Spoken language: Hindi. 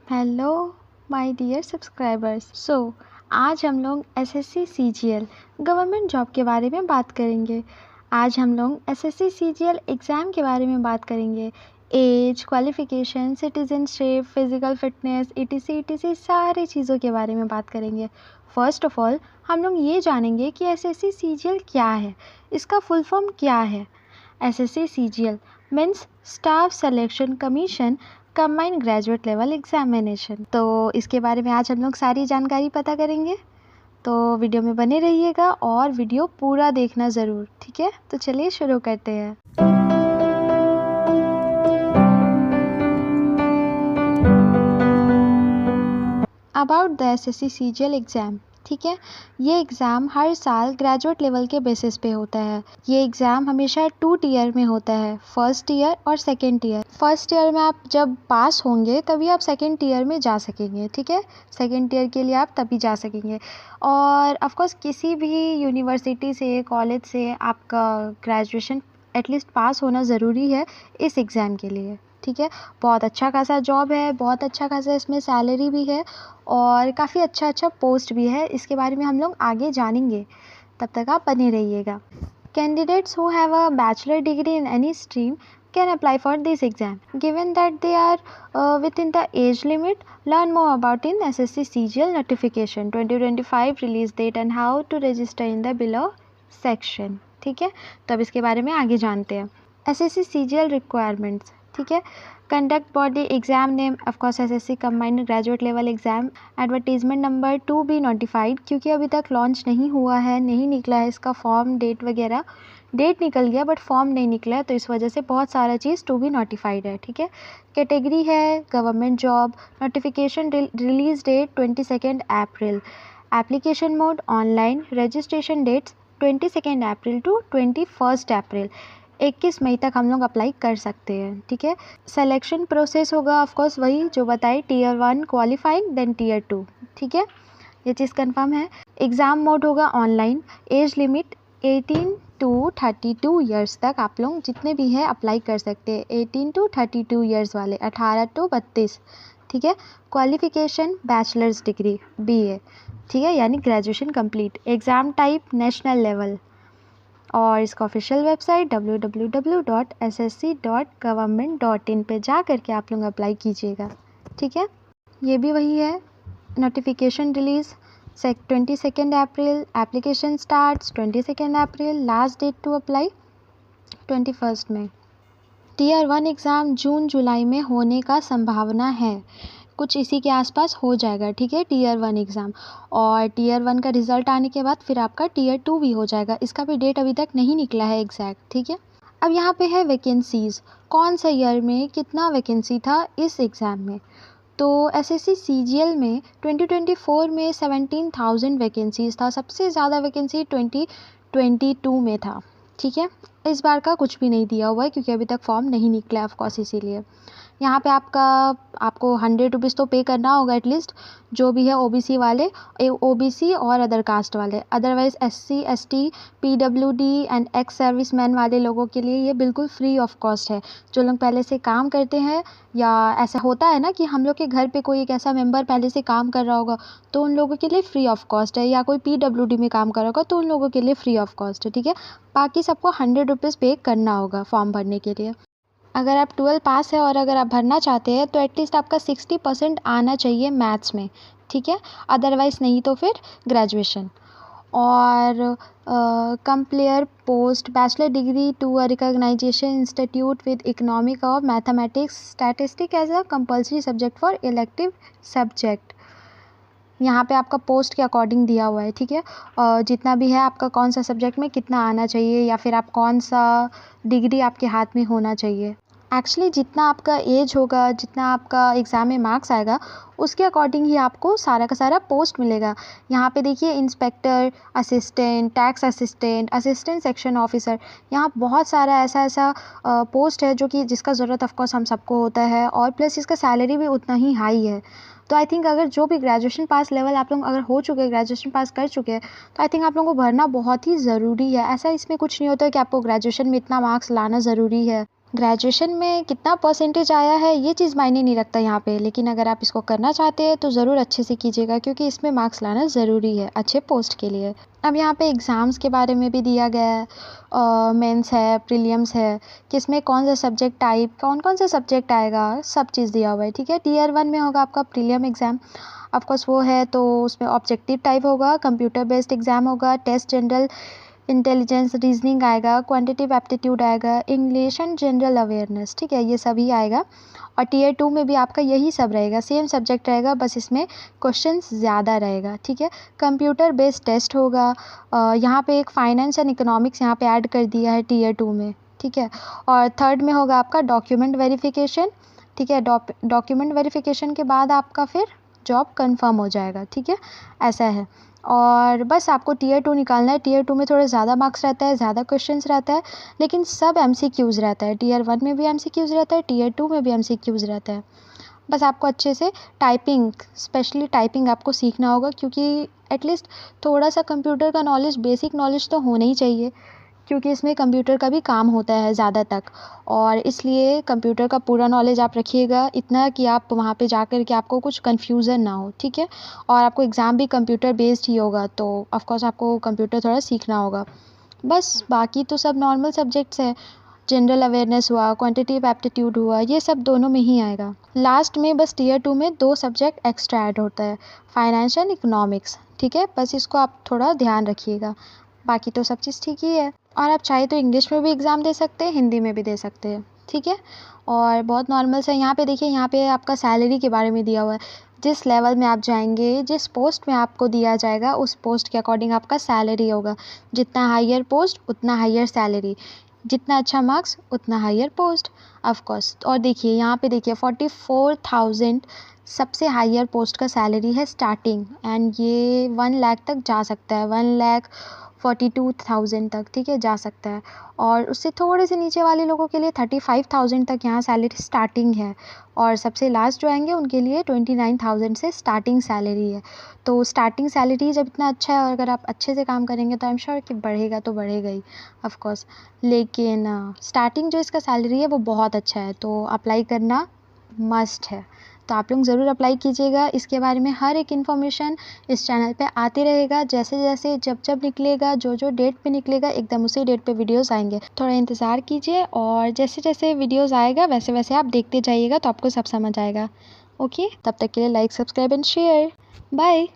Hello my dear subscribers. आज हम लोग एसएससी सीजीएल गवर्नमेंट जॉब के बारे में बात करेंगे। आज हम लोग एसएससी सीजीएल एग्ज़ाम के बारे में बात करेंगे। Age, qualification, citizenship, physical fitness, ETC सारी चीज़ों के बारे में बात करेंगे। फ़र्स्ट ऑफ़ ऑल हम लोग ये जानेंगे कि एसएससी सीजीएल क्या है, इसका फुल फॉर्म क्या है। SSC CGL means staff selection commission combined graduate level examination. तो इसके बारे में आज हम लोग सारी जानकारी पता करेंगे, तो वीडियो में बने रहिएगा और वीडियो पूरा देखना ज़रूर, ठीक है। तो चलिए शुरू करते हैं। About the assessee CGL exam, ठीक है। ये एग्ज़ाम हर साल ग्रेजुएट लेवल के बेसिस पे होता है। ये एग्ज़ाम हमेशा 2 टीयर में होता है, फर्स्ट ईयर और सेकेंड ईयर। फर्स्ट ईयर में आप जब पास होंगे तभी आप सेकेंड ईयर में जा सकेंगे, ठीक है। सेकेंड ईयर के लिए आप तभी जा सकेंगे। और ऑफ कोर्स किसी भी यूनिवर्सिटी से, कॉलेज से आपका ग्रेजुएशन एटलीस्ट पास होना ज़रूरी है इस एग्ज़ाम के लिए, ठीक है। बहुत अच्छा खासा जॉब है, बहुत अच्छा खासा इसमें सैलरी भी है और काफ़ी अच्छा पोस्ट भी है। इसके बारे में हम लोग आगे जानेंगे, तब तक आप बने रहिएगा। Candidates who have a bachelor degree in any stream can apply for this exam given that they are within the age limit. Learn more about in SSC CGL notification 2025 release date and how to register in the below section, ठीक है। तो अब इसके बारे में आगे जानते हैं। SSC CGL requirements, ठीक है। Conduct body exam name of course SSC combined graduate level exam. Advertisement number to be notified, क्योंकि अभी तक लॉन्च नहीं हुआ है, नहीं निकला है इसका फॉर्म, डेट वगैरह। डेट निकल गया बट फॉर्म नहीं निकला है, तो इस वजह से बहुत सारा चीज़ टू बी नोटिफाइड है, ठीक है। कैटेगरी है government job. Notification release date 22 April. Application mode online. Registration dates 22 April to 21 April. 21 मई तक हम लोग अप्लाई कर सकते हैं, ठीक है। सिलेक्शन प्रोसेस होगा ऑफ कोर्स वही जो बताए, टीयर 1 क्वालिफाइंग देन टीयर 2, ठीक है। ये चीज़ कंफर्म है। एग्ज़ाम मोड होगा online. Age limit 18 to 32 years तक आप लोग जितने भी हैं अप्लाई कर सकते हैं। 18 टू 32 ईयर्स वाले, 18 टू 32, ठीक है। क्वालिफिकेशन बैचलर्स डिग्री बीए, ठीक है, यानी graduation complete. Exam type national level. और इसका ऑफिशियल वेबसाइट www.ssc.government.in पे जा करके आप लोग अप्लाई कीजिएगा, ठीक है। ये भी वही है। Notification release 22 April. Application starts 22 April. Last date to apply 21 May. Tier 1 exam जून जुलाई में होने का संभावना है, कुछ इसी के आसपास हो जाएगा, ठीक है, टीयर 1 एग्ज़ाम। और टीयर 1 का रिज़ल्ट आने के बाद फिर आपका टीयर 2 भी हो जाएगा। इसका भी डेट अभी तक नहीं निकला है एग्जैक्ट, ठीक है। अब यहाँ पे है वैकेंसीज़, कौन सा ईयर में कितना वैकेंसी था इस एग्ज़ाम में। तो एसएससी सीजीएल में 2024 में 17,000 वैकेंसीज़ था। सबसे ज़्यादा वैकेंसी 2022 में था, ठीक है। इस बार का कुछ भी नहीं दिया हुआ है क्योंकि अभी तक फॉर्म नहीं निकला है ऑफकोर्स, इसीलिए यहाँ पे आपको 100 रुपीज़ तो पे करना होगा एटलीस्ट, जो भी है ओबीसी वाले, ओबीसी और अदर कास्ट वाले। Otherwise SC, ST, PWD and ex service man वाले लोगों के लिए ये बिल्कुल फ्री ऑफ कॉस्ट है। जो लोग पहले से काम करते हैं, या ऐसा होता है ना कि हम लोग के घर पे कोई एक ऐसा मेंबर पहले से काम कर रहा होगा, तो उन लोगों के लिए फ्री ऑफ कॉस्ट है। या कोई पीडब्ल्यूडी में काम कर रहा होगा तो उन लोगों के लिए फ्री ऑफ कॉस्ट है, ठीक है। बाकी सबको 100 रुपीज़ पे करना होगा फॉर्म भरने के लिए। अगर आप 12 पास है और अगर आप भरना चाहते हैं तो एटलीस्ट आपका 60% आना चाहिए मैथ्स में, ठीक है। अदरवाइज़ नहीं तो फिर ग्रेजुएशन। और compare post bachelor degree to a recognisation institute with economic और mathematics statistic as a compulsory subject for elective subject. यहाँ पे आपका पोस्ट के अकॉर्डिंग दिया हुआ है, ठीक है। जितना भी है आपका कौन सा सब्जेक्ट में कितना आना चाहिए, या फिर आप कौन सा डिग्री आपके हाथ में होना चाहिए। एक्चुअली जितना आपका एज होगा, जितना आपका एग्ज़ाम में मार्क्स आएगा, उसके अकॉर्डिंग ही आपको सारा का सारा पोस्ट मिलेगा। यहाँ पे देखिए inspector, assistant, tax assistant, assistant section officer, यहाँ बहुत सारा ऐसा पोस्ट है जो कि जिसका ज़रूरत ऑफकोर्स हम सबको होता है, और प्लस इसका सैलरी भी उतना ही हाई है। तो आई थिंक अगर जो भी ग्रेजुएशन पास लेवल आप लोग अगर हो चुके हैं, ग्रेजुएशन पास कर चुके हैं, तो आई थिंक आप लोगों को भरना बहुत ही ज़रूरी है। ऐसा इसमें कुछ नहीं होता है कि आपको ग्रेजुएशन में इतना मार्क्स लाना ज़रूरी है। ग्रेजुएशन में कितना परसेंटेज आया है ये चीज़ मायने नहीं रखता यहाँ पे, लेकिन अगर आप इसको करना चाहते हैं तो ज़रूर अच्छे से कीजिएगा, क्योंकि इसमें मार्क्स लाना ज़रूरी है अच्छे पोस्ट के लिए। अब यहाँ पे एग्ज़ाम्स के बारे में भी दिया गया है, मेंस है, प्रीलिम्स है, कि इसमें कौन सा सब्जेक्ट टाइप, कौन कौन सा सब्जेक्ट आएगा, सब चीज़ दिया हुआ है। ठीक है, टीयर 1 में होगा आपका प्रीलिम एग्ज़ाम, ऑफकोर्स वो है, तो उसमें ऑब्जेक्टिव टाइप होगा, कंप्यूटर बेस्ड एग्ज़ाम होगा, टेस्ट जनरल इंटेलिजेंस, रीजनिंग आएगा, क्वांटिटेटिव एप्टीट्यूड आएगा, इंग्लिश एंड जनरल अवेयरनेस। ठीक है, ये सभी आएगा। और टीयर 2 में भी आपका यही सब रहेगा, सेम सब्जेक्ट रहेगा, बस इसमें क्वेश्चंस ज़्यादा रहेगा। ठीक है, कंप्यूटर बेस्ड टेस्ट होगा। यहाँ पे एक फाइनेंस एंड इकोनॉमिक्स यहाँ पे ऐड कर दिया है टीयर 2 में। ठीक है, और थर्ड में होगा आपका डॉक्यूमेंट वेरिफिकेशन। ठीक है, डॉक्यूमेंट वेरिफिकेशन के बाद आपका फिर जॉब कंफर्म हो जाएगा। ठीक है, ऐसा है। और बस आपको टीयर 2 निकालना है। टीयर 2 में थोड़े ज़्यादा मार्क्स रहता है, ज़्यादा क्वेश्चंस रहता है, लेकिन सब एमसीक्यूज़ रहता है। टीयर 1 में भी एमसीक्यूज़ रहता है, टीयर 2 में भी एमसीक्यूज़ रहता है। बस आपको अच्छे से टाइपिंग, स्पेशली टाइपिंग आपको सीखना होगा, क्योंकि एटलीस्ट थोड़ा सा कंप्यूटर का नॉलेज, बेसिक नॉलेज तो होना ही चाहिए, क्योंकि इसमें कंप्यूटर का भी काम होता है ज़्यादा तक, और इसलिए कंप्यूटर का पूरा नॉलेज आप रखिएगा, इतना कि आप वहाँ पे जाकर के आपको कुछ कन्फ्यूज़न ना हो। ठीक है, और आपको एग्ज़ाम भी कंप्यूटर बेस्ड ही होगा, तो ऑफ कोर्स आपको कंप्यूटर थोड़ा सीखना होगा। बस बाकी तो सब नॉर्मल सब्जेक्ट्स हैं, जनरल अवेयरनेस हुआ, क्वांटिटेटिव एप्टीट्यूड हुआ, ये सब दोनों में ही आएगा। लास्ट में बस टीयर 2 में 2 सब्जेक्ट एक्स्ट्रा ऐड होता है, फाइनेंस एंड इकोनॉमिक्स। ठीक है, बस इसको आप थोड़ा ध्यान रखिएगा, बाकी तो सब चीज़ ठीक ही है। और आप चाहे तो इंग्लिश में भी एग्ज़ाम दे सकते हैं, हिंदी में भी दे सकते हैं। ठीक है, और बहुत नॉर्मल सा यहाँ पे देखिए, यहाँ पे आपका सैलरी के बारे में दिया हुआ है। जिस लेवल में आप जाएंगे, जिस पोस्ट में आपको दिया जाएगा, उस पोस्ट के अकॉर्डिंग आपका सैलरी होगा। जितना हायर पोस्ट उतना हायर सैलरी, जितना अच्छा मार्क्स उतना हायर पोस्ट, ऑफ कोर्स। और देखिए यहाँ पे देखिए 44,000 सबसे हायर पोस्ट का सैलरी है स्टार्टिंग, एंड ये 1 लाख तक जा सकता है, 1,42,000 तक। ठीक है, जा सकता है। और उससे थोड़े से नीचे वाले लोगों के लिए 35,000 तक यहाँ सैलरी स्टार्टिंग है, और सबसे लास्ट जो आएंगे उनके लिए 29,000 से स्टार्टिंग सैलरी है। तो स्टार्टिंग सैलरी जब इतना अच्छा है, और अगर आप अच्छे से काम करेंगे तो आई एम श्योर कि बढ़ेगा तो बढ़ेगा ही, ऑफ कोर्स। लेकिन स्टार्टिंग जो इसका सैलरी है वो बहुत अच्छा है, तो अप्लाई करना मस्ट है। तो आप लोग ज़रूर अप्लाई कीजिएगा। इसके बारे में हर एक इन्फॉर्मेशन इस चैनल पे आती रहेगा, जैसे जैसे जब जब निकलेगा, जो जो डेट पे निकलेगा, एकदम उसी डेट पे वीडियोस आएंगे। थोड़ा इंतज़ार कीजिए, और जैसे जैसे वीडियोस आएगा वैसे वैसे आप देखते जाइएगा, तो आपको सब समझ आएगा। ओके, तब तक के लिए like, subscribe and share. Bye.